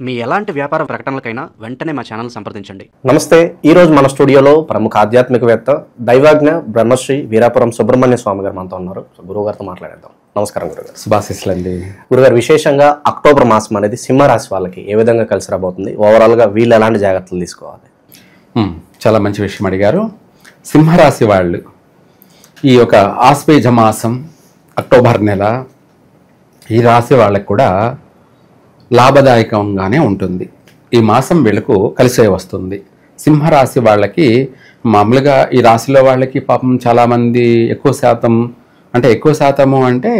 మీ ఎలాంటి వ్యాపార ప్రకటనలకైనా వెంటనే మా ఛానల్ సంప్రదించండి. నమస్తే. ఈరోజు మన స్టూడియోలో ప్రముఖ ఆధ్యాత్మికవేత్త దైవాజ్ఞ బ్రహ్మశ్రీ వీరాపురం సుబ్రహ్మణ్య స్వామి గారు మనతో ఉన్నారు. గురువు గారితో మాట్లాడేద్దాం. నమస్కారం గురుగారు. శుభాశీస్సులండి. గురుగారు, విశేషంగా అక్టోబర్ మాసం అనేది సింహరాశి వాళ్ళకి ఏ విధంగా కలిసి రాబోతుంది? ఓవరాల్గా వీళ్ళు ఎలాంటి జాగ్రత్తలు తీసుకోవాలి? చాలా మంచి విషయం అడిగారు. సింహరాశి వాళ్ళు ఈ యొక్క ఆశ్వేజ మాసం అక్టోబర్ నెల ఈ రాశి వాళ్ళకి కూడా లాభదాయకంగానే ఉంటుంది. ఈ మాసం వీళ్ళకు కలిసే వస్తుంది. సింహరాశి వాళ్ళకి మామూలుగా ఈ రాశిలో వాళ్ళకి పాపం చాలామంది ఎక్కువ శాతము అంటే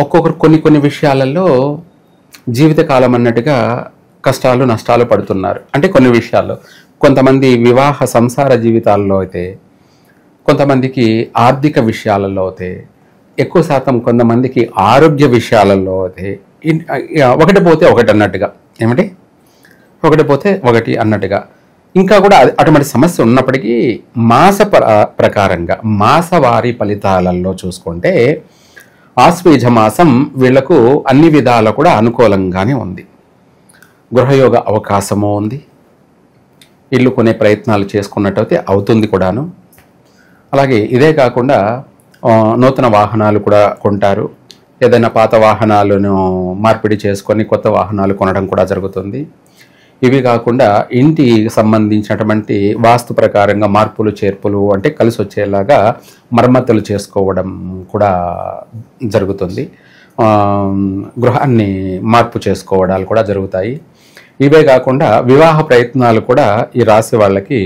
ఒక్కొక్కరు కొన్ని విషయాలలో జీవితకాలం అన్నట్టుగా కష్టాలు నష్టాలు పడుతున్నారు. అంటే కొన్ని విషయాల్లో కొంతమంది వివాహ సంసార జీవితాల్లో అయితే, కొంతమందికి ఆర్థిక విషయాలలో అయితే, ఎక్కువ శాతం కొంతమందికి ఆరోగ్య విషయాలలో అయితే, ఒకటి పోతే ఒకటి అన్నట్టుగా, ఏమిటి ఒకటి పోతే ఒకటి అన్నట్టుగా ఇంకా కూడా అటువంటి సమస్య ఉన్నప్పటికీ మాస ప్రకారంగా మాసవారి ఫలితాలలో చూసుకుంటే ఆశ్వేజ మాసం వీళ్లకు అన్ని విధాలు కూడా అనుకూలంగానే ఉంది. గృహయోగ అవకాశము ఉంది. ఇల్లు కొనే ప్రయత్నాలు చేసుకున్నట్టయితే అవుతుంది కూడాను. అలాగే ఇదే కాకుండా నూతన వాహనాలు కూడా కొంటారు. ఏదైనా పాత వాహనాలను మార్పిడి చేసుకొని కొత్త వాహనాలు కొనడం కూడా జరుగుతుంది. ఇవి కాకుండా ఇంటికి సంబంధించినటువంటి వాస్తు ప్రకారంగా మార్పులు చేర్పులు అంటే కలిసి వచ్చేలాగా మరమ్మతులు చేసుకోవడం కూడా జరుగుతుంది. గృహాన్ని మార్పు చేసుకోవడాలు కూడా జరుగుతాయి. ఇవే కాకుండా వివాహ ప్రయత్నాలు కూడా ఈ రాశి వాళ్ళకి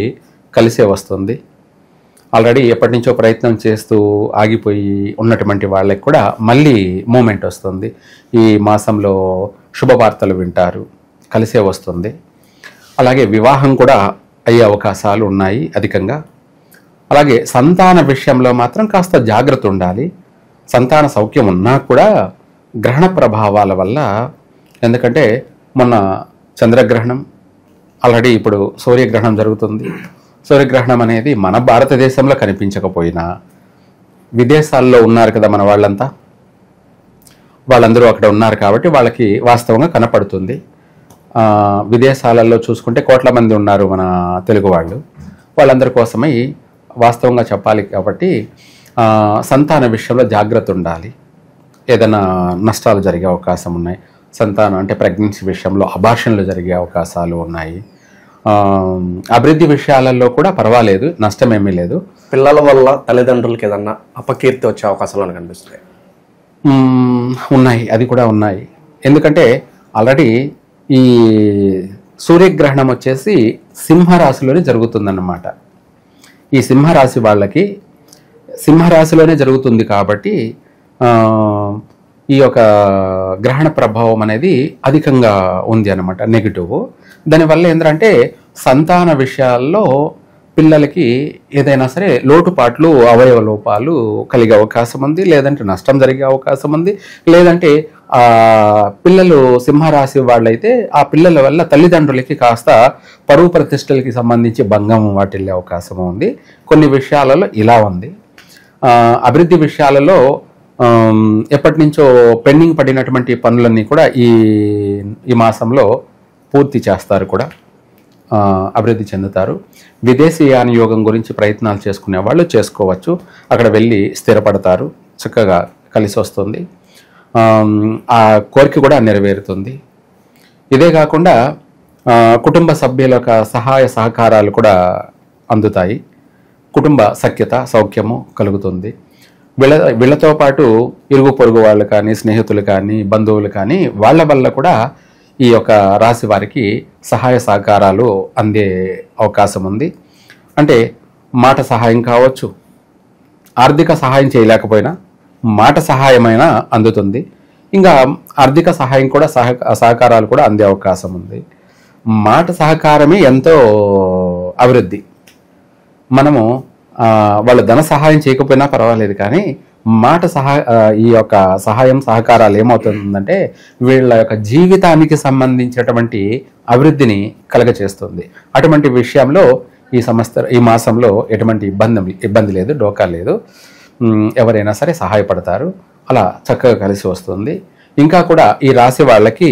కలిసే వస్తుంది. ఆల్రెడీ ఎప్పటి నుంచో ప్రయత్నం చేస్తూ ఆగిపోయి ఉన్నటువంటి వాళ్ళకి కూడా మళ్ళీ మూమెంట్ వస్తుంది. ఈ మాసంలో శుభవార్తలు వింటారు, కలిసే వస్తుంది. అలాగే వివాహం కూడా అయ్యే అవకాశాలు ఉన్నాయి అధికంగా. అలాగే సంతాన విషయంలో మాత్రం కాస్త జాగ్రత్త ఉండాలి. సంతాన సౌఖ్యం ఉన్నా కూడా గ్రహణ ప్రభావాల వల్ల, ఎందుకంటే మొన్న చంద్రగ్రహణం, ఆల్రెడీ ఇప్పుడు సూర్యగ్రహణం జరుగుతుంది. సూర్యగ్రహణం అనేది మన భారతదేశంలో కనిపించకపోయినా విదేశాల్లో ఉన్నారు కదా మన వాళ్ళందరూ అక్కడ ఉన్నారు కాబట్టి వాళ్ళకి వాస్తవంగా కనపడుతుంది. విదేశాలలో చూసుకుంటే కోట్ల మంది ఉన్నారు మన తెలుగు వాళ్ళందరి కోసమై వాస్తవంగా చెప్పాలి కాబట్టి సంతాన విషయంలో జాగ్రత్త ఉండాలి. ఏదైనా నష్టాలు జరిగే అవకాశం ఉన్నాయి. సంతానం అంటే ప్రెగ్నెన్సీ విషయంలో అబార్షన్లు జరిగే అవకాశాలు ఉన్నాయి. అభివృద్ధి విషయాలలో కూడా పర్వాలేదు, నష్టమేమీ లేదు. పిల్లల వల్ల తల్లిదండ్రులకి ఏదన్నా అపకీర్తి వచ్చే అవకాశాలు కనిపిస్తాయి. ఉన్నాయి, అది కూడా ఉన్నాయి. ఎందుకంటే ఆల్రెడీ ఈ సూర్యగ్రహణం వచ్చేసి సింహరాశిలోనే జరుగుతుందన్నమాట. ఈ సింహరాశి వాళ్ళకి సింహరాశిలోనే జరుగుతుంది కాబట్టి ఈ యొక్క గ్రహణ ప్రభావం అనేది అధికంగా ఉంది అన్నమాట, నెగిటివ్. దానివల్ల ఏంటంటే సంతాన విషయాల్లో పిల్లలకి ఏదైనా సరే లోటుపాట్లు, అవయవ లోపాలు కలిగే అవకాశం ఉంది, లేదంటే నష్టం జరిగే అవకాశం ఉంది. లేదంటే పిల్లలు సింహరాశి వాళ్ళైతే ఆ పిల్లల వల్ల తల్లిదండ్రులకి కాస్త పరువు ప్రతిష్టలకి సంబంధించి భంగం వాటిల్లే అవకాశం ఉంది. కొన్ని విషయాలలో ఇలా ఉంది. అభివృద్ధి విషయాలలో ఎప్పటి నుంచో పెండింగ్ పడినటువంటి పనులన్నీ కూడా ఈ మాసంలో పూర్తి చేస్తారు, కూడా అభివృద్ధి చెందుతారు. విదేశీయాన యోగం గురించి ప్రయత్నాలు చేసుకునే వాళ్ళు చేసుకోవచ్చు. అక్కడ వెళ్ళి స్థిరపడతారు, చక్కగా కలిసి వస్తుంది. ఆ కోరిక కూడా నెరవేరుతుంది. ఇదే కాకుండా కుటుంబ సభ్యుల యొక్క సహాయ సహకారాలు కూడా అందుతాయి. కుటుంబ సఖ్యత సౌఖ్యము కలుగుతుంది. వీళ్ళతో పాటు ఇరుగు పొరుగు వాళ్ళు కానీ, స్నేహితులు కానీ, బంధువులు కానీ వాళ్ళ వల్ల కూడా ఈ యొక్క రాశి వారికి సహాయ సహకారాలు అందే అవకాశం ఉంది. అంటే మాట సహాయం కావచ్చు, ఆర్థిక సహాయం చేయలేకపోయినా మాట సహాయమైనా అందుతుంది. ఇంకా ఆర్థిక సహాయం కూడా సహకారాలు కూడా అందే అవకాశం ఉంది. మాట సహకారమే ఎంతో అభివృద్ధి. మనము వాళ్ళు ధన సహాయం చేయకపోయినా పర్వాలేదు, కానీ మాట ఈ యొక్క సహాయం సహకారాలు ఏమవుతుందంటే వీళ్ళ యొక్క జీవితానికి సంబంధించినటువంటి అభివృద్ధిని కలగచేస్తుంది. అటువంటి విషయంలో ఈ మాసంలో ఎటువంటి ఇబ్బంది లేదు, డోకా లేదు. ఎవరైనా సరే సహాయపడతారు. అలా చక్కగా కలిసి వస్తుంది. ఇంకా కూడా ఈ రాశి వాళ్ళకి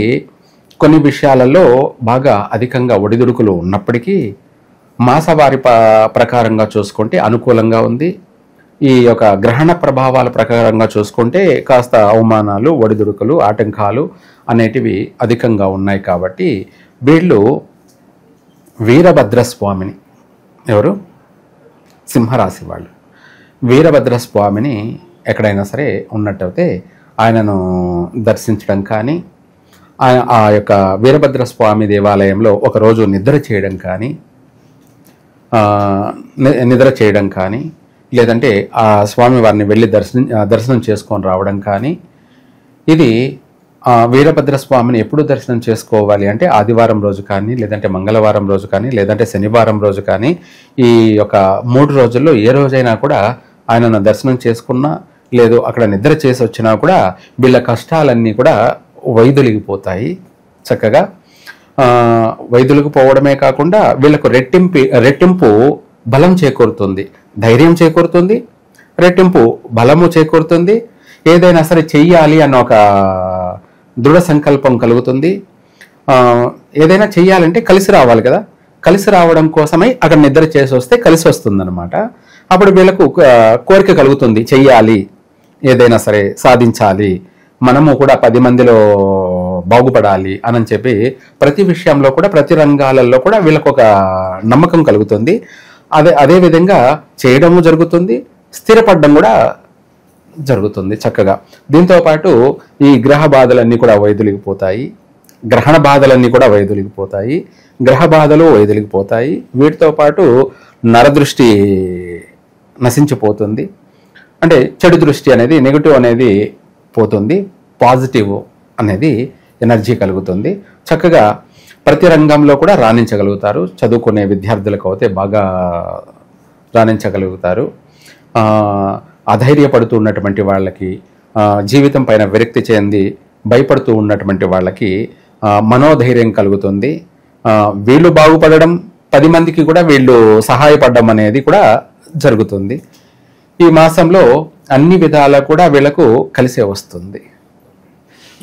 కొన్ని విషయాలలో బాగా అధికంగా ఒడిదుడుకులు ఉన్నప్పటికీ మాసవారి ప్రకారంగా చూసుకుంటే అనుకూలంగా ఉంది. ఈ యొక్క గ్రహణ ప్రభావాల ప్రకారంగా చూసుకుంటే కాస్త అవమానాలు, ఒడిదుడుకులు, ఆటంకాలు అనేటివి అధికంగా ఉన్నాయి. కాబట్టి వీళ్ళు వీరభద్రస్వామిని, ఎవరు? సింహరాశి వాళ్ళు వీరభద్రస్వామిని ఎక్కడైనా సరే ఉన్నట్టయితే ఆయనను దర్శించడం కానీ, ఆ యొక్క వీరభద్రస్వామి దేవాలయంలో ఒకరోజు నిద్ర చేయడం కానీ, లేదంటే ఆ స్వామివారిని వెళ్ళి దర్శనం చేసుకొని రావడం కానీ. ఇది వీరభద్రస్వామిని ఎప్పుడు దర్శనం చేసుకోవాలి అంటే ఆదివారం రోజు కానీ, లేదంటే మంగళవారం రోజు కానీ, లేదంటే శనివారం రోజు కానీ, ఈ యొక్క 3 రోజుల్లో ఏ రోజైనా కూడా ఆయనను దర్శనం చేసుకున్నా, లేదు అక్కడ నిద్ర చేసి వచ్చినా కూడా వీళ్ళ కష్టాలన్నీ కూడా వైదొలిగిపోతాయి. చక్కగా వైదొలిగిపోవడమే కాకుండా వీళ్ళకు రెట్టింపు బలం చేకూరుతుంది, ధైర్యం చేకూరుతుంది, రెట్టింపు బలము చేకూరుతుంది. ఏదైనా సరే చెయ్యాలి అన్న ఒక దృఢ సంకల్పం కలుగుతుంది. ఏదైనా చెయ్యాలంటే కలిసి రావాలి కదా, కలిసి రావడం కోసమై అక్కడ నిద్ర చేసి వస్తే కలిసి వస్తుంది అనమాట. అప్పుడు వీళ్ళకు కోరిక కలుగుతుంది, చెయ్యాలి, ఏదైనా సరే సాధించాలి, మనము కూడా 10 మందిలో బాగుపడాలి అని చెప్పి ప్రతి విషయంలో కూడా, ప్రతి రంగాలలో కూడా వీళ్ళకు ఒక నమ్మకం కలుగుతుంది. అదే విధంగా చేయడము జరుగుతుంది, స్థిరపడడం కూడా జరుగుతుంది చక్కగా. దీంతో పాటు ఈ గ్రహ బాధలన్నీ కూడా వైదొలిగిపోతాయి, గ్రహణ బాధలన్నీ కూడా వైదొలిగిపోతాయి, గ్రహ బాధలు వైదొలిగిపోతాయి. వీటితో పాటు నరదృష్టి నశించిపోతుంది. అంటే చెడు దృష్టి అనేది, నెగిటివ్ అనేది పోతుంది, పాజిటివ్ అనేది ఎనర్జీ కలుగుతుంది. చక్కగా ప్రతి రంగంలో కూడా రాణించగలుగుతారు. చదువుకునే విద్యార్థులకు అయితే బాగా రాణించగలుగుతారు. అధైర్యపడుతూ ఉన్నటువంటి వాళ్ళకి, జీవితం పైన విరక్తి చెంది భయపడుతూ ఉన్నటువంటి వాళ్ళకి మనోధైర్యం కలుగుతుంది. వీళ్ళు బాగుపడడం, 10 మందికి కూడా వీళ్ళు సహాయపడడం అనేది కూడా జరుగుతుంది. ఈ మాసంలో అన్ని విధాలా కూడా వీళ్ళకు కలిసే వస్తుంది.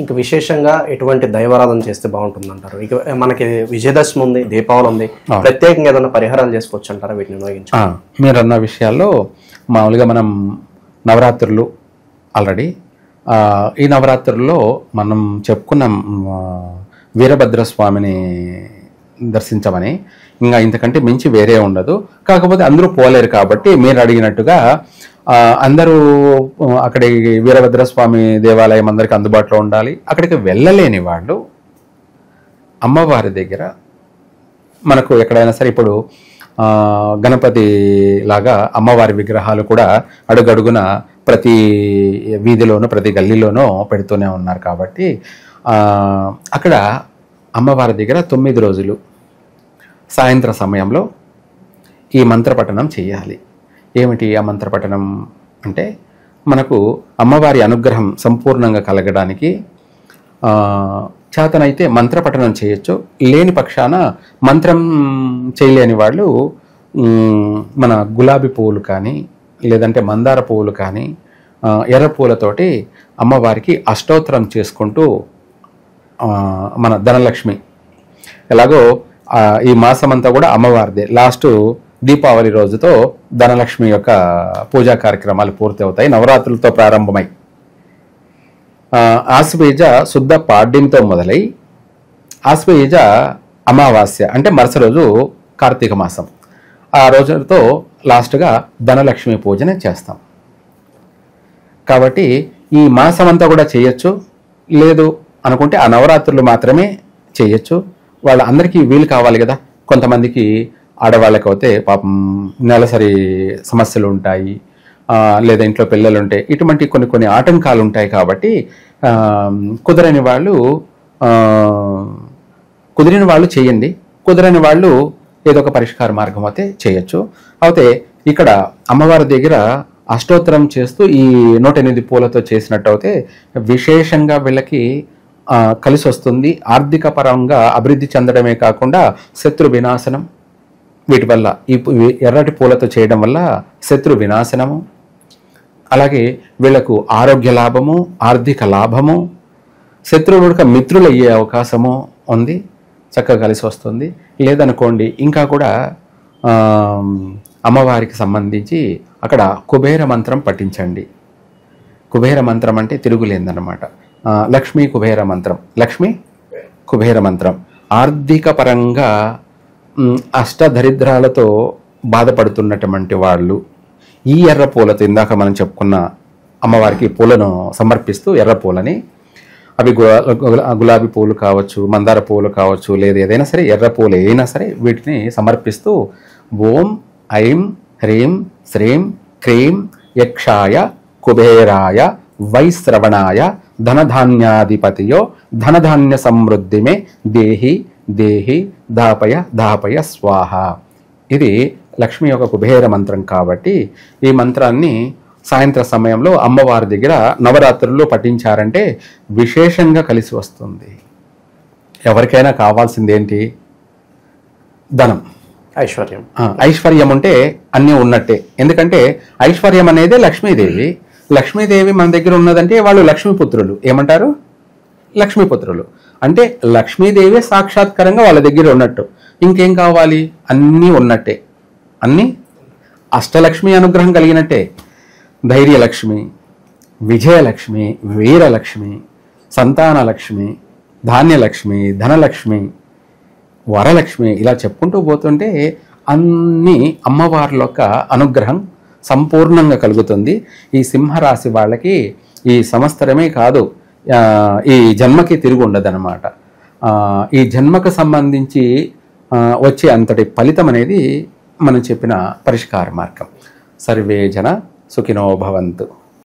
ఇంకా విశేషంగా ఎటువంటి దైవారాధన చేస్తే బాగుంటుంది అంటారు? ఇక మనకి విజయదశమి ఉంది, దీపావళి ఉంది, ప్రత్యేకంగా ఏదైనా పరిహారాలు చేసుకోవచ్చు అంటారా వీటిని వినియోగించి? మీరు అన్న విషయాల్లో మామూలుగా మనం నవరాత్రులు ఆల్రెడీ ఈ నవరాత్రుల్లో మనం చెప్పుకున్నాం వీరభద్రస్వామిని దర్శించమని. ఇంకా ఇంతకంటే మించి వేరే ఉండదు. కాకపోతే అందరూ పోలేరు కాబట్టి మీరు అడిగినట్టుగా అందరూ అక్కడి వీరభద్రస్వామి దేవాలయం అందరికీ అందుబాటులో ఉండాలి. అక్కడికి వెళ్ళలేని వాళ్ళు అమ్మవారి దగ్గర మనకు ఎక్కడైనా సరే, ఇప్పుడు గణపతి లాగా అమ్మవారి విగ్రహాలు కూడా అడుగడుగున ప్రతి వీధిలోనూ ప్రతి గల్లీలోనూ పెడుతూనే ఉన్నారు. కాబట్టి అక్కడ అమ్మవారి దగ్గర 9 రోజులు సాయంత్ర సమయంలో ఈ మంత్రపఠనం చేయాలి. ఏమిటి ఆ మంత్రపఠనం అంటే, మనకు అమ్మవారి అనుగ్రహం సంపూర్ణంగా కలగడానికి చేతనైతే మంత్రపఠనం చేయొచ్చు. లేని పక్షాన మంత్రం చేయలేని వాళ్ళు మన గులాబీ పువ్వులు కానీ, లేదంటే మందార పువ్వులు కానీ, ఎర్ర పువ్వులతోటి అమ్మవారికి అష్టోత్తరం చేసుకుంటూ మన ధనలక్ష్మి, ఎలాగో ఈ మాసం అంతా కూడా అమ్మవారిదే. లాస్ట్ దీపావళి రోజుతో ధనలక్ష్మి యొక్క పూజా కార్యక్రమాలు పూర్తి అవుతాయి, నవరాత్రులతో ప్రారంభమై. ఆశ్వయుజ శుద్ధ పాడ్యంతో మొదలై ఆశ్వయుజ అమావాస్య అంటే మరుస రోజు కార్తీక మాసం, ఆ రోజుతో లాస్ట్గా ధనలక్ష్మి పూజనే చేస్తాం. కాబట్టి ఈ మాసం అంతా కూడా చేయొచ్చు, లేదు అనుకుంటే ఆ నవరాత్రులు మాత్రమే చేయొచ్చు. వాళ్ళందరికీ వీలు కావాలి కదా. కొంతమందికి ఆడవాళ్ళకి అయితే పాపం నెలసరి సమస్యలు ఉంటాయి, లేదా ఇంట్లో పిల్లలు ఉంటాయి, ఇటువంటి కొన్ని ఆటంకాలు ఉంటాయి. కాబట్టి కుదరని వాళ్ళు చేయండి, కుదరని వాళ్ళు ఏదో ఒక పరిష్కార మార్గం అయితే చేయొచ్చు. అయితే ఇక్కడ అమ్మవారి దగ్గర అష్టోత్తరం చేస్తూ ఈ 108 పూలతో చేసినట్టు అయితే విశేషంగా వీళ్ళకి కలిసి వస్తుంది. ఆర్థిక పరంగా అభివృద్ధి చెందడమే కాకుండా శత్రు వినాశనం, వీటి వల్ల ఈ ఎర్రటి పూలతో చేయడం వల్ల శత్రు వినాశనము, అలాగే వీళ్లకు ఆరోగ్య లాభము, ఆర్థిక లాభము, శత్రువులకు మిత్రులు అయ్యే అవకాశము, ఉంది, చక్కగా కలిసి వస్తుంది. లేదనుకోండి ఇంకా కూడా అమ్మవారికి సంబంధించి అక్కడ కుబేర మంత్రం పఠించండి. కుబేర మంత్రం అంటే తిరుగులేదన్నమాట. లక్ష్మీ కుబేర మంత్రం, లక్ష్మీ కుబేర మంత్రం. ఆర్థిక పరంగా అష్టదరిద్రాలతో బాధపడుతున్నటువంటి వాళ్ళు ఈ ఎర్ర పూలతో, ఇందాక మనం చెప్పుకున్న అమ్మవారికి పూలను సమర్పిస్తూ ఎర్ర పూలని, అవి గులాబీ పూలు కావచ్చు, మందార పూలు కావచ్చు, లేదా ఏదైనా సరే ఎర్ర పూలు అయినా సరే వీటిని సమర్పిస్తూ ఓం ఐం హ్రీం శ్రీం క్రీం యక్షాయ కుబేరాయ వైశ్రవణాయ ధనధాన్యాధిపతియో ధనధాన్య సమృద్ధిమే దేహి దేహి దాపయ దాపయ స్వాహ. ఇది లక్ష్మి యొక్క కుబేర మంత్రం కాబట్టి ఈ మంత్రాన్ని సాయంత్ర సమయంలో అమ్మవారి దగ్గర నవరాత్రుల్లో పఠించారంటే విశేషంగా కలిసి వస్తుంది. ఎవరికైనా కావాల్సింది ఏంటి? ధనం, ఐశ్వర్యం. ఐశ్వర్యం ఉంటే అన్నీ ఉన్నట్టే. ఎందుకంటే ఐశ్వర్యం అనేది లక్ష్మీదేవి. లక్ష్మీదేవి మన దగ్గర ఉన్నదంటే వాళ్ళు లక్ష్మీపుత్రులు. ఏమంటారు? లక్ష్మీపుత్రులు అంటే లక్ష్మీదేవి సాక్షాత్కారంగా వాళ్ళ దగ్గర ఉన్నట్టు. ఇంకేం కావాలి? అన్నీ ఉన్నట్టే, అన్నీ అష్టలక్ష్మి అనుగ్రహం కలిగినట్టే. ధైర్యలక్ష్మి, విజయలక్ష్మి, వీరలక్ష్మి, సంతానలక్ష్మి, ధాన్యలక్ష్మి, ధనలక్ష్మి, వరలక్ష్మి, ఇలా చెప్పుకుంటూ పోతుంటే అన్ని అమ్మవార్ల యొక్క అనుగ్రహం సంపూర్ణంగా కలుగుతుంది. ఈ సింహరాశి వాళ్ళకి ఈ సంవత్సరమే కాదు, ఈ జన్మకి తిరిగి ఉండదన్నమాట. ఈ జన్మకు సంబంధించి వచ్చే అంతటి ఫలితం అనేది మనం చెప్పిన పరిష్కార మార్గం. సర్వే జన సుఖినో భవంతు.